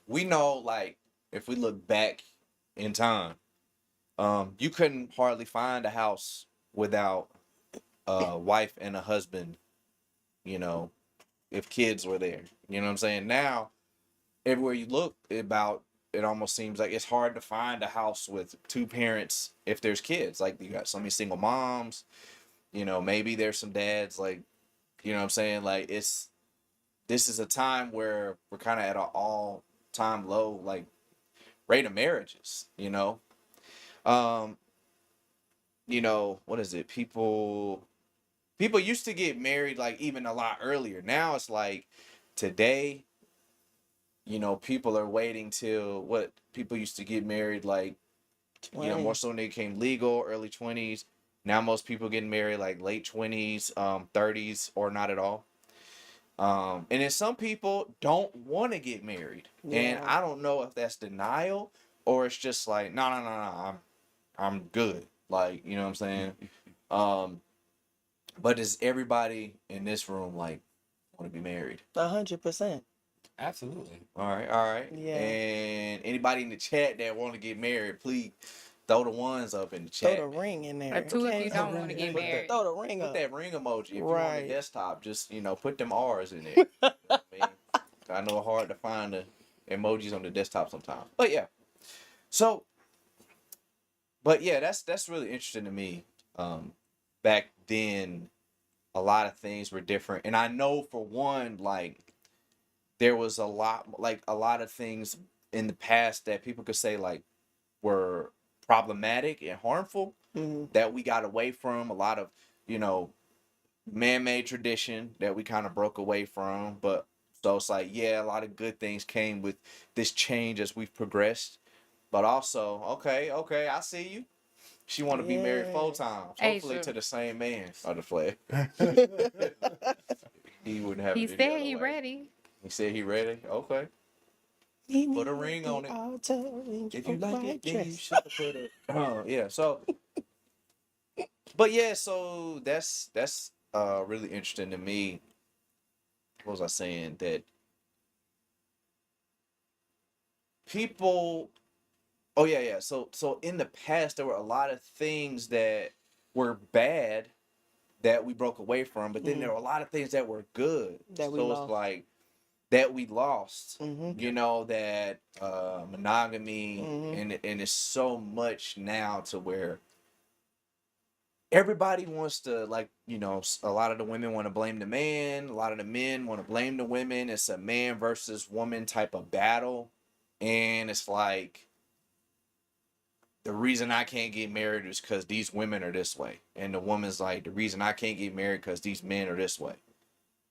we know, like, if we look back in time, you couldn't hardly find a house without a wife and a husband, you know, if kids were there. You know what I'm saying? Now, everywhere you look, it almost seems like it's hard to find a house with two parents if there's kids. Like, you got so many single moms, maybe there's some dads, like, you know what I'm saying? Like, this is a time where we're kind of at an all time low, like, rate of marriages. Um, what is it? People used to get married like even a lot earlier. Now it's like today, people are waiting till what people used to get married like, more 20. so when they became legal, early 20s. Now most people getting married like late 20s, 30s, or not at all. And then some people don't want to get married. And Yeah. I don't know if that's denial or it's just like, no, no, no, no, I'm good. Like, you know what I'm saying? Um, but does everybody in this room like want to be married? 100%. Absolutely. All right, all right. Yeah. And anybody in the chat that want to get married, please throw the ones up in the Throw chat. the ring in Or there. two if you Okay. don't want to get Put the married. Throw the ring put up. that ring emoji. If you're on the Right. desktop, just put them R's in there. You know what I mean? I know it's hard to find the emojis on the desktop sometimes. But yeah. So but yeah, that's really interesting to me. Back then a lot of things were different. And I know for one, like there was a lot of things in the past that people could say like were problematic and harmful Hmm. that we got away from. A lot of, you know, man-made tradition that we kind of broke away from. But so it's like, yeah, a lot of good things came with this change as we've progressed. But also, okay, I see you. She want to be married full Yeah. time, Hey, hopefully so to the same man. Or the flag. He wouldn't have he it any said other he way. ready. He said he ready. Okay, Meet put me a at ring the on it. altar in If your you like it, white then you dress. should have put it. Yeah. So, but yeah, so that's really interesting to me. What was I saying? That people. Oh yeah, yeah. So in the past, there were a lot of things that were bad that we broke away from, but then Hmm. there were a lot of things that were good. That we So it's lost. like that we lost. Hmm. That monogamy Hmm. and it's so much now to where everybody wants to like a lot of the women want to blame the man, a lot of the men want to blame the women. It's a man versus woman type of battle, and it's like the reason I can't get married is because these women are this way, and the woman's like the reason I can't get married because these men are this way.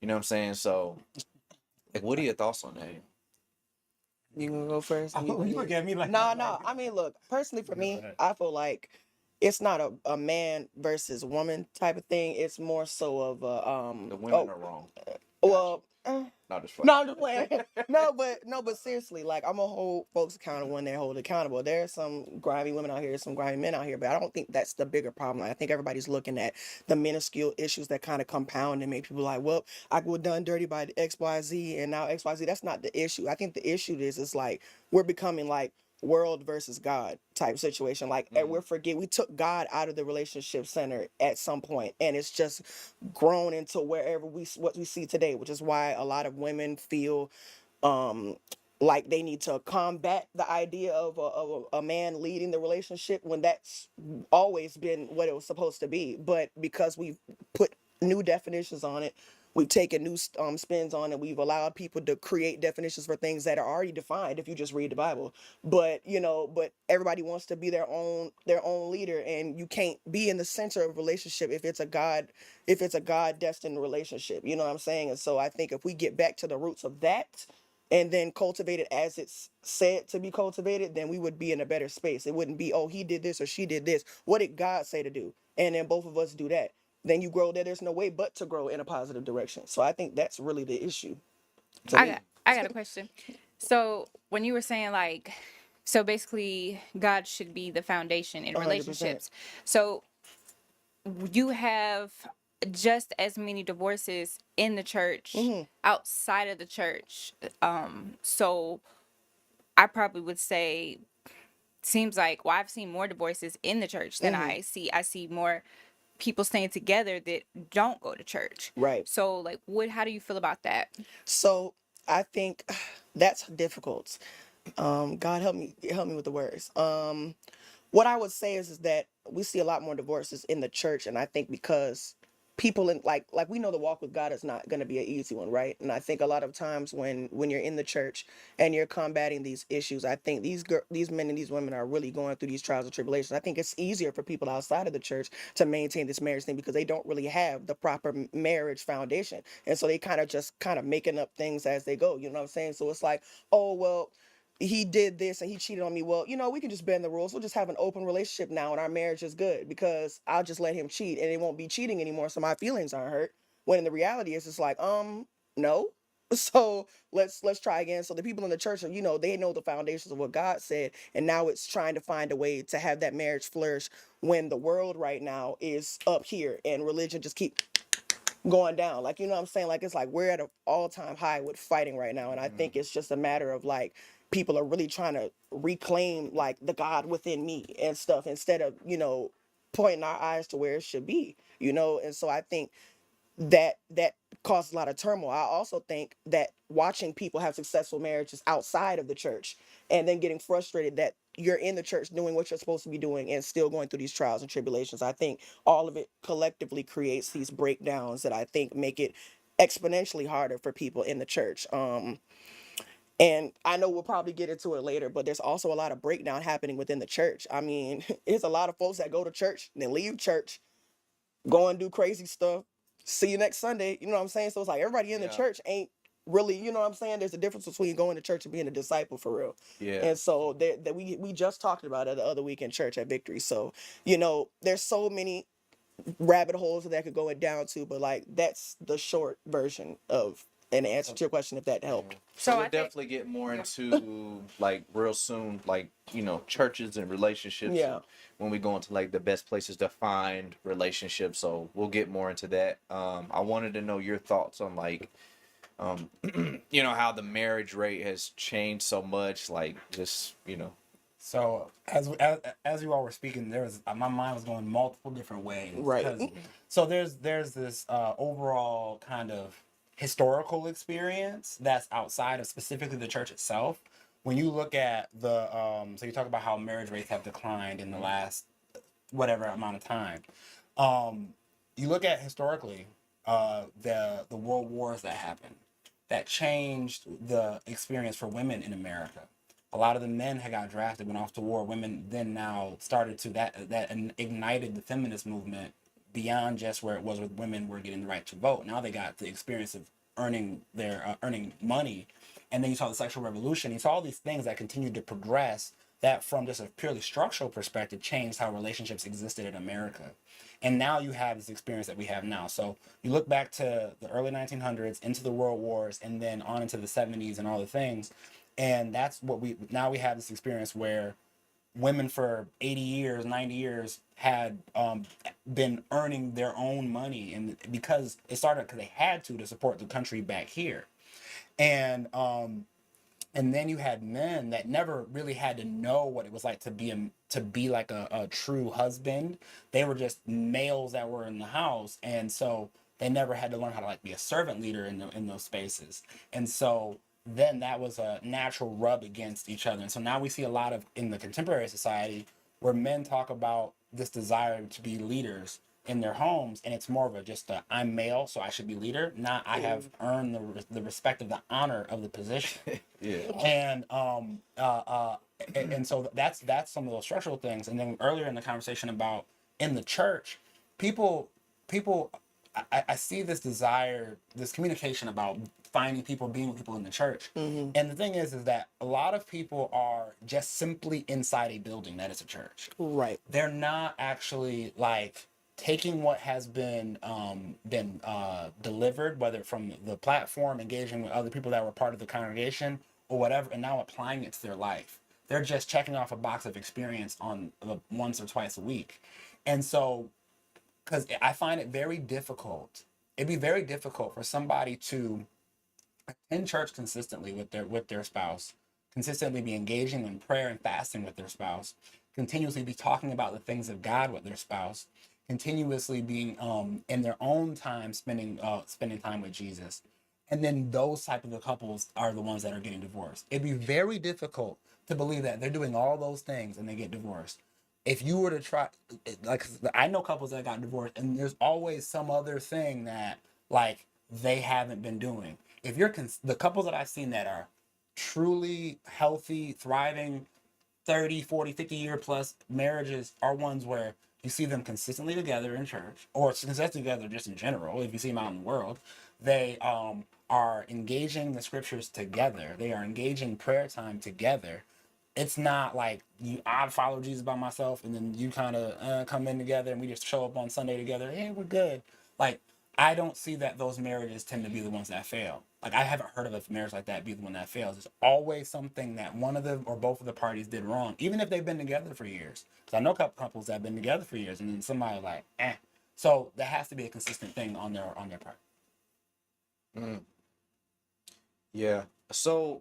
You know what I'm saying? So like, what are your thoughts on that? You gonna go first? Oh, you look at me like No, I'm no. like, I mean, look. Personally, for go me, ahead. I feel like it's not a man versus woman type of thing. It's more so of a The women Oh, are wrong. Gotcha. well. Not just No, I'm just playing. No, but seriously, like I'm gonna hold folks accountable when they're held accountable. There's some grimy women out here, some grimy men out here, but I don't think that's the bigger problem. I think everybody's looking at the minuscule issues that kind of compound and make people like, well, I was done dirty by the XYZ and now XYZ. That's not the issue. I think the issue is like we're becoming like world versus God type situation. Like we took God out of the relationship center at some point, and it's just grown into wherever what we see today, which is why a lot of women feel um like they need to combat the idea of a man leading the relationship when that's always been what it was supposed to be. But because we've put new definitions on it, we've taken new spins on it, we've allowed people to create definitions for things that are already defined if you just read the Bible. But but everybody wants to be their own leader, and you can't be in the center of a relationship if it's a god destined relationship. You know what I'm saying? And so I think if we get back to the roots of that and then cultivate it as it's said to be cultivated, then we would be in a better space. It wouldn't be, oh, he did this or she did this. What did God say to do? And then both of us do that. Then you grow there. There's no way but to grow in a positive direction. So I think that's really the issue to I me. got I got a question. So when you were saying like, so basically God should be the foundation in 100%. relationships. So you have just as many divorces in the church Hmm. outside of the church. So I probably would say, seems like, well, I've seen more divorces in the church than Mm-hmm. I see more people staying together that don't go to church. Right. So like, how do you feel about that? So I think that's difficult. God help me with the words. What I would say is that we see a lot more divorces in the church, and I think because people in like we know the walk with God is not going to be an easy one, right? And I think a lot of times when you're in the church and you're combating these issues, I think these men and these women are really going through these trials and tribulations. I think it's easier for people outside of the church to maintain this marriage thing because they don't really have the proper marriage foundation, and so they kind of making up things as they go. You know what I'm saying? So it's like, oh well, he did this and he cheated on me. Well, we can just bend the rules. We'll just have an open relationship now and our marriage is good because I'll just let him cheat and it won't be cheating anymore. So my feelings aren't hurt. When in the reality is it's like, no. So let's try again. So the people in the church are, they know the foundations of what God said. And now it's trying to find a way to have that marriage flourish when the world right now is up here and religion just keep going down. Like, you know what I'm saying? Like, it's like we're at an all-time high with fighting right now. And I think it's just a matter of like people are really trying to reclaim like the God within me and stuff instead of, pointing our eyes to where it should be, And so I think that causes a lot of turmoil. I also think that watching people have successful marriages outside of the church and then getting frustrated that you're in the church doing what you're supposed to be doing and still going through these trials and tribulations. I think all of it collectively creates these breakdowns that I think make it exponentially harder for people in the church. And I know we'll probably get into it later, but there's also a lot of breakdown happening within the church. I mean, it's a lot of folks that go to church and then leave church, go and do crazy stuff. See you next Sunday. You know what I'm saying? So it's like everybody in the Yeah. church ain't really, you know what I'm saying? There's a difference between going to church and being a disciple for real. Yeah. And so that we just talked about it the other week in church at Victory. So, there's so many rabbit holes that could go it down to, but like that's the short version of an answer to your question if that helped. So So we'll I think, definitely get more yeah. into like real soon, like churches and relationships, Yeah. and when we go into like the best places to find relationships. So we'll get more into that. I wanted to know your thoughts on like, um, how the marriage rate has changed so much. Like just. So as you all were speaking, there was my mind was going multiple different ways Right. because so there's this overall kind of historical experience that's outside of specifically the church itself. When you look at the so you talk about how marriage rates have declined in the last whatever amount of time. Um, you look at historically the world wars that happened that changed the experience for women in America. A lot of the men had got drafted, went off to war. Women then now started to that ignited the feminist movement beyond just where it was with women were getting the right to vote. Now they got the experience of earning money, and then you saw the sexual revolution. You saw all these things that continued to progress that from just a purely structural perspective changed how relationships existed in America. And now you have this experience that we have now. So you look back to the early 1900s, into the world wars, and then on into the 70s and all the things. And that's what we have this experience where women for 80 years, 90 years had been earning their own money. And because it started because they had to support the country back here. And and then you had men that never really had to know what it was like to be like a true husband. They were just males that were in the house, and so they never had to learn how to like be a servant leader in those spaces. And so then that was a natural rub against each other. And so now we see a lot of in the contemporary society where men talk about this desire to be leaders in their homes, and it's more of a just a I'm male, so I should be leader. Not I have earned the respect of the honor of the position. Yeah. And and so that's some of those structural things. And then earlier in the conversation about in the church, people I see this desire, this communication about finding people, being with people in the church. Mm-hmm. And the thing is that a lot of people are just simply inside a building that is a church. Right. They're not actually like taking what has been delivered, whether from the platform, engaging with other people that were part of the congregation or whatever, and now applying it to their life. They're just checking off a box of experience on once or twice a week. And so because I find it very difficult. It'd be very difficult for somebody to attend church consistently with their spouse, consistently be engaging in prayer and fasting with their spouse, continuously be talking about the things of God with their spouse, continuously being in their own time spending time with Jesus. And then those type of the couples are the ones that are getting divorced. It'd be very difficult to believe that they're doing all those things and they get divorced. If you were to try, like, I know couples that got divorced, and there's always some other thing that, like, they haven't been doing. If you're the couples that I've seen that are truly healthy, thriving, 30, 40, 50-year plus marriages are ones where you see them consistently together in church, or consistently together just in general. If you see them out in the world, they are engaging the scriptures together. They are engaging prayer time together. It's not like I follow Jesus by myself and then you kind of come in together and we just show up on Sunday together. Hey, we're good. Like, I don't see that those marriages tend to be the ones that fail. Like, I haven't heard of a marriage like that be the one that fails. There's always something that one of them or both of the parties did wrong, even if they've been together for years. Because I know couples that have been together for years, and then somebody like, eh. So that has to be a consistent thing on their part. Mm. Yeah. So